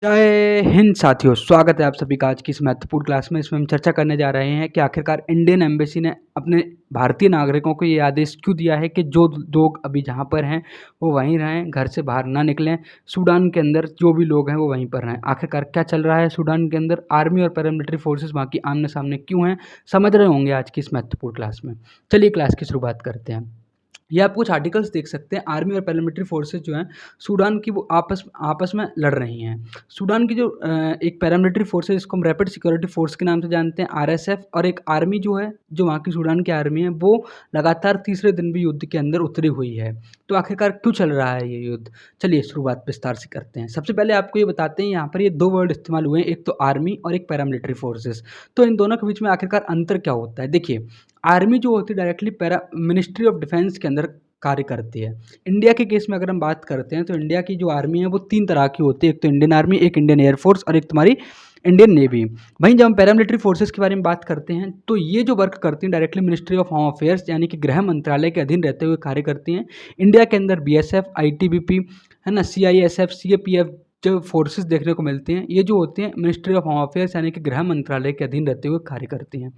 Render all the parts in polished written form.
जय हिंद साथियों, स्वागत है आप सभी का आज की इस महत्वपूर्ण क्लास में। इसमें हम चर्चा करने जा रहे हैं कि आखिरकार इंडियन एम्बेसी ने अपने भारतीय नागरिकों को ये आदेश क्यों दिया है कि जो लोग अभी जहाँ पर हैं वो वहीं रहें, घर से बाहर ना निकलें। सूडान के अंदर जो भी लोग हैं वो वहीं पर रहें। आखिरकार क्या चल रहा है सूडान के अंदर, आर्मी और पैरामिलिट्री फोर्सेस वहाँ की आमने सामने क्यों हैं, समझ रहे होंगे आज की इस महत्वपूर्ण क्लास में। चलिए क्लास की शुरुआत करते हैं। ये आप कुछ आर्टिकल्स देख सकते हैं। आर्मी और पैरामिलिट्री फोर्सेस जो हैं सूडान की वो आपस में लड़ रही हैं। सूडान की जो एक पैरामिलिट्री फोर्स है जिसको हम रैपिड सिक्योरिटी फोर्स के नाम से जानते हैं, आरएसएफ, और एक आर्मी जो है जो वहाँ की सूडान की आर्मी है वो लगातार तीसरे दिन भी युद्ध के अंदर उतरी हुई है। तो आखिरकार क्यों चल रहा है ये युद्ध, चलिए शुरुआत विस्तार से करते हैं। सबसे पहले आपको ये बताते हैं, यहाँ पर ये दो वर्ड इस्तेमाल हुए हैं, एक तो आर्मी और एक पैरामिलिट्री फोर्सेस। तो इन दोनों के बीच में आखिरकार अंतर क्या होता है। देखिए, आर्मी जो होती है डायरेक्टली मिनिस्ट्री ऑफ डिफेंस के अंदर कार्य करती है। इंडिया के केस में अगर हम बात करते हैं तो इंडिया की जो आर्मी है वो तीन तरह की होती है, एक तो इंडियन आर्मी, एक इंडियन एयरफोर्स और एक तुम्हारी इंडियन नेवी। वहीं जब हम पैरामिलिट्री फोर्सेस के बारे में बात करते हैं तो ये जो वर्क करती हैं directly ministry of home affairs यानी कि गृह मंत्रालय के अधीन रहते हुए कार्य करती हैं। इंडिया के अंदर बीएसएफ, आईटीबीपी है ना, सीआईएसएफ, सीएपीएफ जो फोर्सेस देखने को मिलती हैं, ये जो होती हैं मिनिस्ट्री ऑफ होम अफेयर्स यानी कि गृह मंत्रालय के अधीन रहते हुए कार्य करती हैं।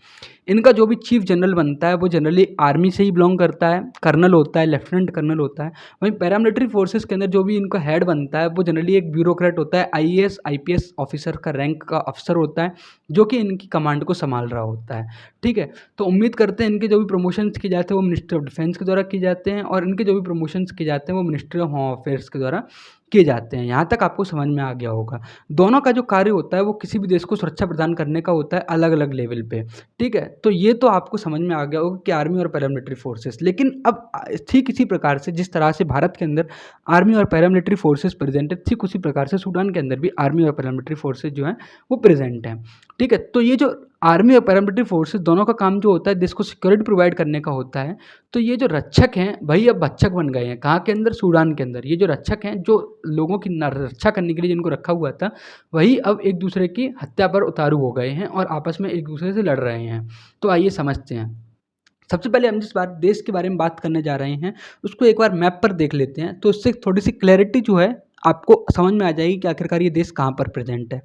इनका जो भी चीफ जनरल बनता है वो जनरली आर्मी से ही बिलोंग करता है, कर्नल होता है, लेफ्टिनेंट कर्नल होता है। वहीं पैरामिलिट्री फोर्सेस के अंदर जो भी इनका हेड बनता है वो जनरली एक ब्यूरोक्रेट होता है, आईएएस आईपीएस ऑफिसर का रैंक का अफसर होता है जो कि इनकी कमांड को संभाल रहा होता है। ठीक है, तो उम्मीद करते हैं इनके जो भी प्रमोशंस किए जाते हैं वो मिनिस्ट्री ऑफ डिफेंस के द्वारा किए जाते हैं और इनके जो भी प्रमोशंस किए जाते हैं वो मिनिस्ट्री ऑफ होम अफेयर्स के द्वारा किए जाते हैं। यहाँ तक आपको समझ में आ गया होगा। दोनों का जो कार्य होता है वो किसी भी देश को सुरक्षा प्रदान करने का होता है अलग अलग लेवल पे। ठीक है, तो ये तो आपको समझ में आ गया होगा कि आर्मी और पैरामिलिट्री फोर्सेस। लेकिन अब ठीक इसी प्रकार से जिस तरह से भारत के अंदर आर्मी और पैरामिलिट्री फोर्सेस प्रेजेंट है, ठीक उसी प्रकार से सूडान के अंदर भी आर्मी और पैरामिलिट्री फोर्सेस जो हैं वो प्रेजेंट हैं। ठीक है, तो ये जो आर्मी और पैरामिलिट्री फोर्सेस दोनों का काम जो होता है देश को सिक्योरिटी प्रोवाइड करने का होता है। तो ये जो रक्षक हैं वही अब भक्षक बन गए हैं। कहाँ के अंदर? सूडान के अंदर। ये जो रक्षक हैं जो लोगों की रक्षा करने के लिए जिनको रखा हुआ था वही अब एक दूसरे की हत्या पर उतारू हो गए हैं और आपस में एक दूसरे से लड़ रहे हैं। तो आइए समझते हैं। सबसे पहले हम जिस देश के बारे में बात करने जा रहे हैं उसको एक बार मैप पर देख लेते हैं, तो इससे थोड़ी सी क्लैरिटी जो है आपको समझ में आ जाएगी कि आखिरकार ये देश कहाँ पर प्रेजेंट है।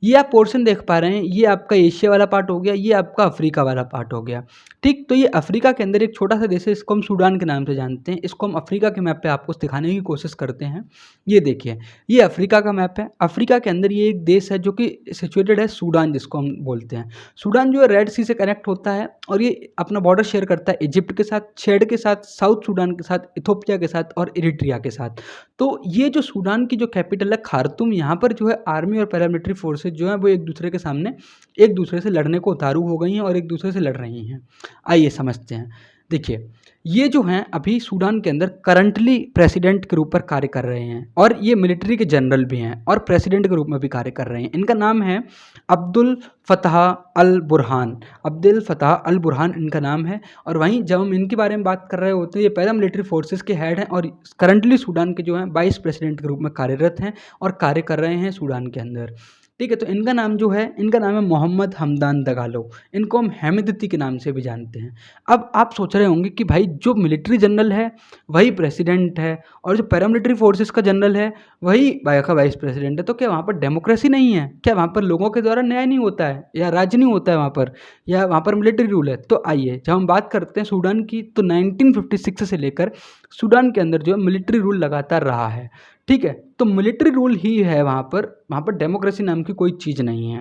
ये आप पोर्शन देख पा रहे हैं, ये आपका एशिया वाला पार्ट हो गया, ये आपका अफ्रीका वाला पार्ट हो गया। ठीक, तो ये अफ्रीका के अंदर एक छोटा सा देश है, इसको हम सूडान के नाम से जानते हैं। इसको हम अफ्रीका के मैप पे आपको दिखाने की कोशिश करते हैं। ये देखिए, ये अफ्रीका का मैप है। अफ्रीका के अंदर ये एक देश है जो कि सिचुएटेड है, सूडान जिसको हम बोलते हैं। सूडान जो है रेड सी से कनेक्ट होता है और ये अपना बॉर्डर शेयर करता है इजिप्ट के साथ, चैड के साथ, साउथ सूडान के साथ, इथोपिया के साथ और इरिट्रिया के साथ। तो ये जो सूडान की जो कैपिटल है खार्तूम, यहाँ पर जो है आर्मी और पैरामिलिट्री फोर्सेज जो हैं वो एक दूसरे के सामने एक दूसरे से लड़ने को उतारू हो गई हैं और एक दूसरे से लड़ रही हैं। आइए समझते हैं। देखिए, ये जो हैं अभी सूडान के अंदर करंटली प्रेसिडेंट के रूप पर कार्य कर रहे हैं और ये मिलिट्री के जनरल भी हैं और प्रेसिडेंट के रूप में भी कार्य कर रहे हैं। इनका नाम है अब्दुल फतह अल बुरहान। अब्दुल फतह अल बुरहान इनका नाम है। और वहीं जब हम इनके बारे में बात कर रहे होते हैं, ये पैरामिलिट्री फोर्सेस के हेड हैं और करंटली सूडान के जो हैं वाइस प्रेसिडेंट के रूप में कार्यरत हैं और कार्य कर रहे हैं सूडान के अंदर। ठीक है, तो इनका नाम जो है, इनका नाम है मोहम्मद हमदान दगालो। इनको हम हेमिदती के नाम से भी जानते हैं। अब आप सोच रहे होंगे कि भाई जो मिलिट्री जनरल है वही प्रेसिडेंट है और जो पैरामिलिट्री फोर्सेस का जनरल है वही का वाइस प्रेसिडेंट है, तो क्या वहाँ पर डेमोक्रेसी नहीं है? क्या वहाँ पर लोगों के द्वारा न्याय नहीं होता है या राज नहीं होता है वहाँ पर, या वहाँ पर मिलिट्री रूल है? तो आइए, जब हम बात करते हैं सूडान की तो 1956 से लेकर सूडान के अंदर जो है मिलिट्री रूल लगातार रहा है। ठीक है, तो मिलिट्री रूल ही है वहाँ पर डेमोक्रेसी नाम की कोई चीज़ नहीं है।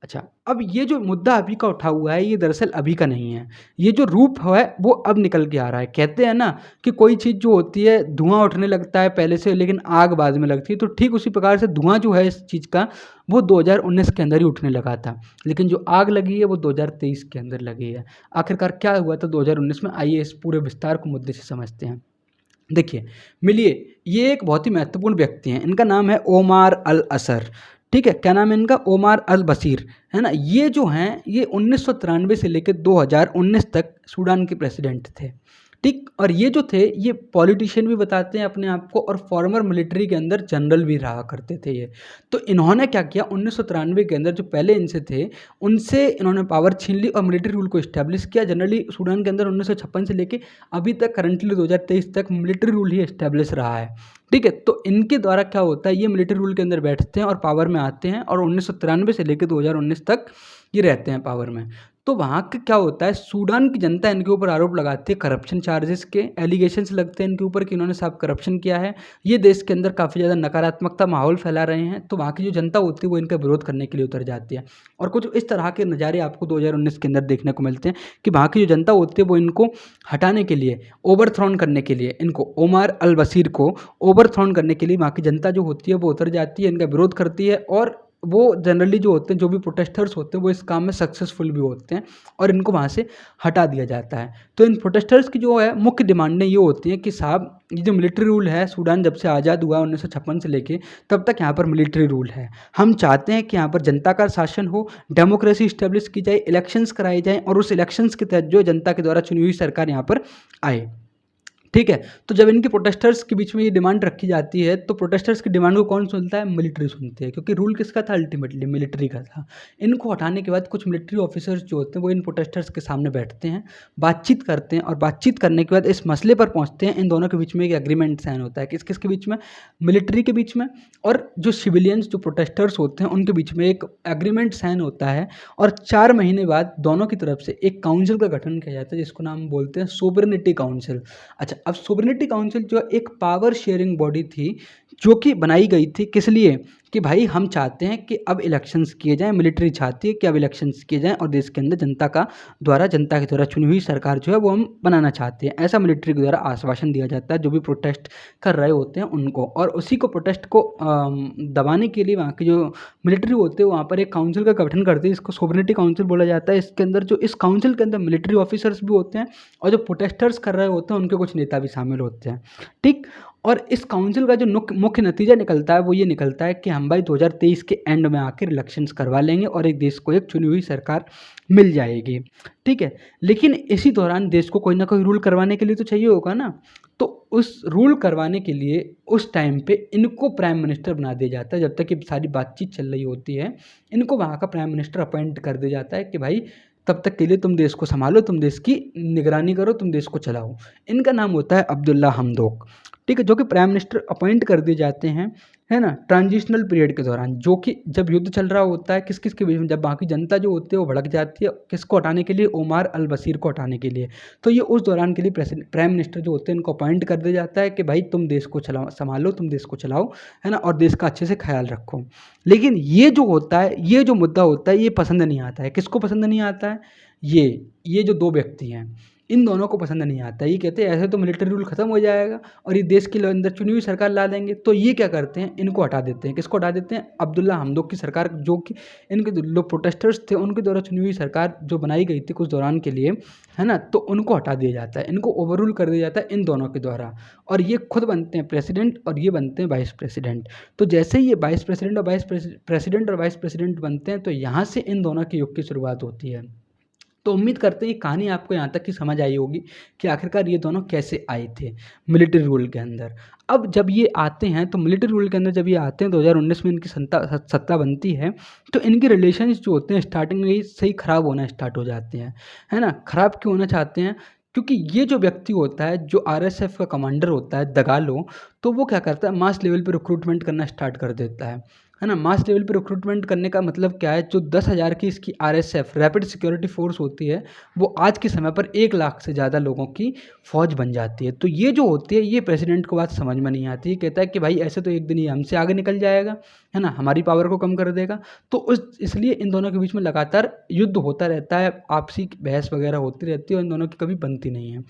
अच्छा, अब ये जो मुद्दा अभी का उठा हुआ है ये दरअसल अभी का नहीं है। ये जो रूप है वो अब निकल के आ रहा है। कहते हैं ना कि कोई चीज़ जो होती है धुआं उठने लगता है पहले से लेकिन आग बाद में लगती है, तो ठीक उसी प्रकार से धुआं जो है इस चीज़ का वो 2019 के अंदर ही उठने लगा था, लेकिन जो आग लगी है वो 2023 के अंदर लगी है। आखिरकार क्या हुआ था 2019 में, आइए इस पूरे विस्तार को मुद्दे से समझते हैं। देखिए, मिलिए, ये एक बहुत ही महत्वपूर्ण व्यक्ति हैं। इनका नाम है ओमार अल असर। ठीक है, क्या नाम है इनका? ओमार अल बशीर, है ना। ये जो हैं ये 1993 से लेकर 2019 तक सूडान के प्रेसिडेंट थे। ठीक। और ये जो थे ये पॉलिटिशियन भी बताते हैं अपने आप को, और फॉर्मर मिलिट्री के अंदर जनरल भी रहा करते थे ये। तो इन्होंने क्या किया, 1993 के अंदर जो पहले इनसे थे उनसे इन्होंने पावर छीन ली और मिलिट्री रूल को इस्टेब्लिश किया। जनरली सूडान के अंदर 1956 से लेके अभी तक करंटली 2023 तक मिलिट्री रूल ही इस्टेब्लिश रहा है। ठीक है, तो इनके द्वारा क्या होता है, ये मिलिट्री रूल के अंदर बैठते हैं और पावर में आते हैं, और 1993 से लेकर 2019 तक ये रहते हैं पावर में। तो वहाँ का क्या होता है, सूडान की जनता इनके ऊपर आरोप लगाती है करप्शन चार्जेस के, एलिगेशंस लगते हैं इनके ऊपर कि इन्होंने साफ करप्शन किया है। ये देश के अंदर काफ़ी ज़्यादा नकारात्मकता माहौल फैला रहे हैं, तो वहाँ की जो जनता होती है वो इनका विरोध करने के लिए उतर जाती है। और कुछ इस तरह के नज़ारे आपको 2019 के अंदर देखने को मिलते हैं कि वहाँ की जो जनता होती है वो इनको हटाने के लिए, ओवरथ्रोन करने के लिए, इनको ओमर अल बशीर को ओवरथ्रोन करने के लिए वहाँ की जनता जो होती है वो उतर जाती है, इनका विरोध करती है। और वो जनरली जो होते हैं, जो भी प्रोटेस्टर्स होते हैं, वो इस काम में सक्सेसफुल भी होते हैं और इनको वहाँ से हटा दिया जाता है। तो इन प्रोटेस्टर्स की जो है मुख्य डिमांडें ये होती हैं कि साहब ये जो मिलिट्री रूल है, सूडान जब से आज़ाद हुआ 1956 से लेके तब तक यहाँ पर मिलिट्री रूल है। हम चाहते हैं कि यहाँ पर जनता का शासन हो, डेमोक्रेसी इस्टेब्लिश की जाए, इलेक्शंस कराए जाएँ और उस इलेक्शंस के तहत जो जनता के द्वारा चुनी हुई सरकार यहाँ पर आए। ठीक है, तो जब इनके प्रोटेस्टर्स के बीच में ये डिमांड रखी जाती है तो प्रोटेस्टर्स की डिमांड को कौन सुनता है, मिलिट्री सुनती है, क्योंकि रूल किसका था, अल्टीमेटली मिलिट्री का था। इनको हटाने के बाद कुछ मिलिट्री ऑफिसर्स जो होते हैं वो इन प्रोटेस्टर्स के सामने बैठते हैं, बातचीत करते हैं, और बातचीत करने के बाद इस मसले पर पहुंचते हैं। इन दोनों के बीच में एक एग्रीमेंट साइन होता है, किस किस के बीच में, मिलिट्री के बीच में और जो सिविलियंस जो प्रोटेस्टर्स होते हैं उनके बीच में एक एग्रीमेंट साइन होता है। और 4 महीने बाद दोनों की तरफ से एक काउंसिल का गठन किया जाता है जिसको नाम बोलते हैं सोवरेनिटी काउंसिल। अच्छा, अब सोवरेनिटी काउंसिल जो एक पावर शेयरिंग बॉडी थी जो कि बनाई गई थी, किस लिए, कि भाई हम चाहते हैं कि अब इलेक्शंस किए जाएं, मिलिट्री चाहती है कि अब इलेक्शंस किए जाएं और देश के अंदर जनता के द्वारा चुनी हुई सरकार जो है वो हम बनाना चाहते हैं। ऐसा मिलिट्री के द्वारा आश्वासन दिया जाता है जो भी प्रोटेस्ट कर रहे होते हैं उनको, और उसी को प्रोटेस्ट को दबाने के लिए वहाँ की जो मिलिट्री होते हैं वहाँ पर एक काउंसिल का गठन करती है, इसको सोवरेनिटी काउंसिल बोला जाता है। इसके अंदर जो इस काउंसिल के अंदर मिलिट्री ऑफिसर्स भी होते हैं और जो प्रोटेस्टर्स कर रहे होते हैं उनके कुछ नेता भी शामिल होते हैं। ठीक। और इस काउंसिल का जो मुख्य नतीजा निकलता है वो ये निकलता है कि हम भाई 2023 के एंड में आकर इलेक्शंस करवा लेंगे और एक देश को एक चुनी हुई सरकार मिल जाएगी। ठीक है, लेकिन इसी दौरान देश को कोई ना कोई रूल करवाने के लिए तो चाहिए होगा ना, तो उस रूल करवाने के लिए उस टाइम पे इनको प्राइम मिनिस्टर बना दिया जाता है। जब तक ये सारी बातचीत चल रही होती है इनको वहाँ का प्राइम मिनिस्टर अपॉइंट कर दिया जाता है कि भाई तब तक के लिए तुम देश को संभालो, तुम देश की निगरानी करो, तुम देश को चलाओ। इनका नाम होता है अब्दुल्ला हमदोक। ठीक है, जो कि प्राइम मिनिस्टर अपॉइंट कर दिए जाते हैं, है ना, ट्रांजिशनल पीरियड के दौरान, जो कि जब युद्ध चल रहा होता है किस किस के बीच में, जब बाकी जनता जो होती है वो भड़क जाती है, किसको हटाने के लिए, ओमर अल बशीर को हटाने के लिए। तो ये उस दौरान के लिए प्राइम मिनिस्टर जो होते हैं इनको अपॉइंट कर दिया जाता है कि भाई तुम देश को चलाओ, संभालो, तुम देश को चलाओ, है ना, और देश का अच्छे से ख्याल रखो। लेकिन ये जो होता है, ये जो मुद्दा होता है, ये पसंद नहीं आता है। किसको पसंद नहीं आता है, ये जो दो व्यक्ति हैं इन दोनों को पसंद नहीं आता। ये कहते हैं ऐसे तो मिलिट्री रूल खत्म हो जाएगा और ये देश के अंदर चुनी हुई सरकार ला देंगे। तो ये क्या करते हैं, इनको हटा देते हैं। किसको हटा देते हैं, अब्दुल्ला हमदोक की सरकार, जो कि इनके लोग प्रोटेस्टर्स थे उनके द्वारा चुनी हुई सरकार जो बनाई गई थी कुछ दौरान के लिए, है ना, तो उनको हटा दिया जाता है, इनको ओवररूल कर दिया जाता है इन दोनों के द्वारा। और ये खुद बनते हैं प्रेसिडेंट और ये बनते हैं वाइस प्रेसिडेंट। तो जैसे ही ये वाइस प्रेसिडेंट और वाइस प्रेसिडेंट बनते हैं तो यहाँ से इन दोनों के युग की शुरुआत होती है। तो उम्मीद करते हैं ये कहानी आपको यहाँ तक की समझ आई होगी कि आखिरकार ये दोनों कैसे आए थे मिलिट्री रूल के अंदर। अब जब ये आते हैं तो मिलिट्री रूल के अंदर जब ये आते हैं 2019 में इनकी सत्ता बनती है, तो इनके रिलेशंस जो होते हैं स्टार्टिंग में ही सही ख़राब होना स्टार्ट हो जाते हैं, है ना। ख़राब क्यों होना चाहते हैं, क्योंकि ये जो व्यक्ति होता है, जो आरएसएफ का कमांडर होता है दगालो, तो वो क्या करता है, मास लेवल पे रिक्रूटमेंट करना स्टार्ट कर देता है ना। मास लेवल पे रिक्रूटमेंट करने का मतलब क्या है, जो 10,000 की इसकी आरएसएफ रैपिड सिक्योरिटी फोर्स होती है वो आज के समय पर 1 लाख से ज़्यादा लोगों की फ़ौज बन जाती है। तो ये जो होती है ये प्रेसिडेंट को बात समझ में नहीं आती। ये कहता है कि भाई ऐसे तो एक दिन ये हमसे आगे निकल जाएगा, है ना, हमारी पावर को कम कर देगा। तो इसलिए इन दोनों के बीच में लगातार युद्ध होता रहता है, आपसी बहस वगैरह होती रहती है और इन दोनों की कभी बनती नहीं है।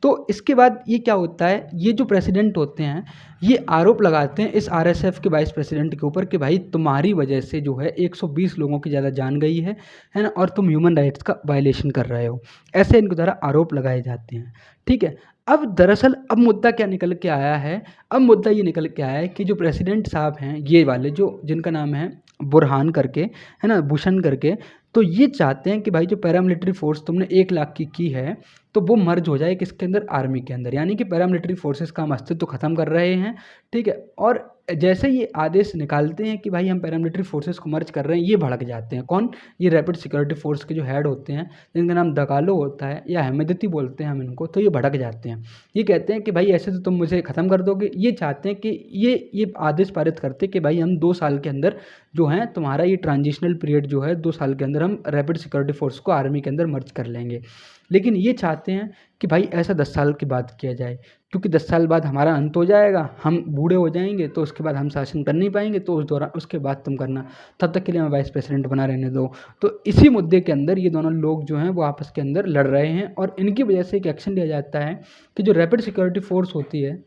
तो इसके बाद ये क्या होता है, ये जो प्रेसिडेंट होते हैं ये आरोप लगाते हैं इस आरएसएफ के वाइस प्रेसिडेंट के ऊपर कि भाई तुम्हारी वजह से जो है 120 लोगों की ज़्यादा जान गई है ना, और तुम ह्यूमन राइट्स का वायलेशन कर रहे हो। ऐसे इनके द्वारा आरोप लगाए जाते हैं। ठीक है, अब दरअसल अब मुद्दा क्या निकल के आया है, अब मुद्दा ये निकल के आया है कि जो प्रेसिडेंट साहब हैं, ये वाले जो जिनका नाम है बुरहान करके, है ना? भूषण करके, तो ये चाहते हैं कि भाई जो पैरामिलिट्री फ़ोर्स तुमने 1 लाख की है, तो वो मर्ज हो जाए किसके अंदर? आर्मी के अंदर। यानी कि पैरामिलिट्री फ़ोर्सेस का हम अस्तित्व ख़त्म कर रहे हैं, ठीक है? और जैसे ये आदेश निकालते हैं कि भाई हम पैरामिलिट्री फ़ोर्सेस को मर्ज कर रहे हैं, ये भड़क जाते हैं। कौन? ये रैपिड सिक्योरिटी फ़ोर्स के जो हेड होते हैं, जिनका नाम दगालो होता है या हेमेदती बोलते हैं हम इनको, तो ये भड़क जाते हैं। ये कहते हैं कि भाई ऐसे तो तुम मुझे ख़त्म कर दोगे। ये चाहते हैं कि ये आदेश पारित करते कि भाई हम 2 साल के अंदर जो है तुम्हारा ये ट्रांजिशनल पीरियड जो है 2 साल के अंदर हम रैपिड सिक्योरिटी फ़ोर्स को आर्मी के अंदर मर्ज कर लेंगे। लेकिन ये चाहते हैं कि भाई ऐसा 10 साल के बाद किया जाए, क्योंकि 10 साल बाद हमारा अंत हो जाएगा, हम बूढ़े हो जाएँगे, तो उसके बाद हम शासन कर नहीं पाएँगे, तो उस दौरान उसके बाद तुम करना, तब तक के लिए हमें वाइस प्रेसिडेंट बना रहने दो। तो इसी मुद्दे के अंदर ये दोनों लोग जो हैं वो आपस के अंदर लड़ रहे हैं और इनकी वजह से एक एक्शन लिया जाता है कि जो रैपिड सिक्योरिटी फ़ोर्स होती है,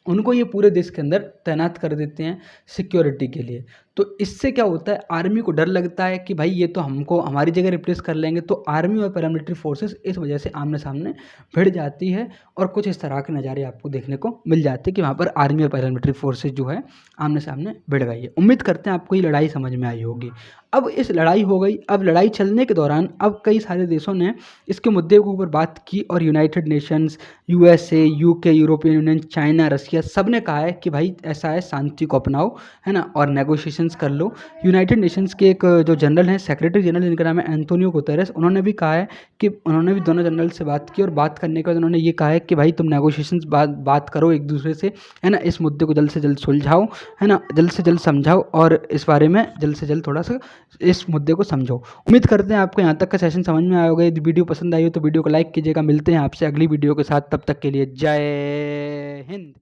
उनको ये पूरे देश के अंदर तैनात कर देते हैं सिक्योरिटी के लिए। तो इससे क्या होता है, आर्मी को डर लगता है कि भाई ये तो हमको हमारी जगह रिप्लेस कर लेंगे, तो आर्मी और पैरामिलिट्री फोर्सेस इस वजह से आमने-सामने भिड़ जाती है और कुछ इस तरह के नज़ारे आपको देखने को मिल जाते हैं कि वहाँ पर आर्मी और पैरामिलिट्री फोर्सेस जो है आमने-सामने भिड़ गई है। उम्मीद करते हैं आपको ये लड़ाई समझ में आई होगी। अब इस लड़ाई हो गई, अब लड़ाई चलने के दौरान अब कई सारे देशों ने इसके मुद्दे के ऊपर बात की और United Nations, USA, UK, European Union, China, Russia सब ने कहा है कि भाई ऐसा है, शांति को अपनाओ, है ना? और नेगोशिएशंस कर लो। यूनाइटेड नेशंस के एक जो जनरल हैं, सेक्रेटरी जनरल जिनका नाम है एंटोनियो गुतेरेस, उन्होंने भी कहा है कि उन्होंने भी दोनों जनरल से बात की और बात करने के बाद उन्होंने ये कहा है कि भाई तुम नेगोशिएशंस बात करो एक दूसरे से, है ना? इस मुद्दे को जल्द से जल्द सुलझाओ, है ना? जल्द से जल्द समझाओ और इस बारे में जल्द से जल्द थोड़ा सा इस मुद्दे को समझो। उम्मीद करते हैं आपको यहाँ तक का सेशन समझ में आया होगा। यदि वीडियो पसंद आई हो तो वीडियो को लाइक कीजिएगा। मिलते हैं आपसे अगली वीडियो के साथ, तब तक के लिए जय हिंद।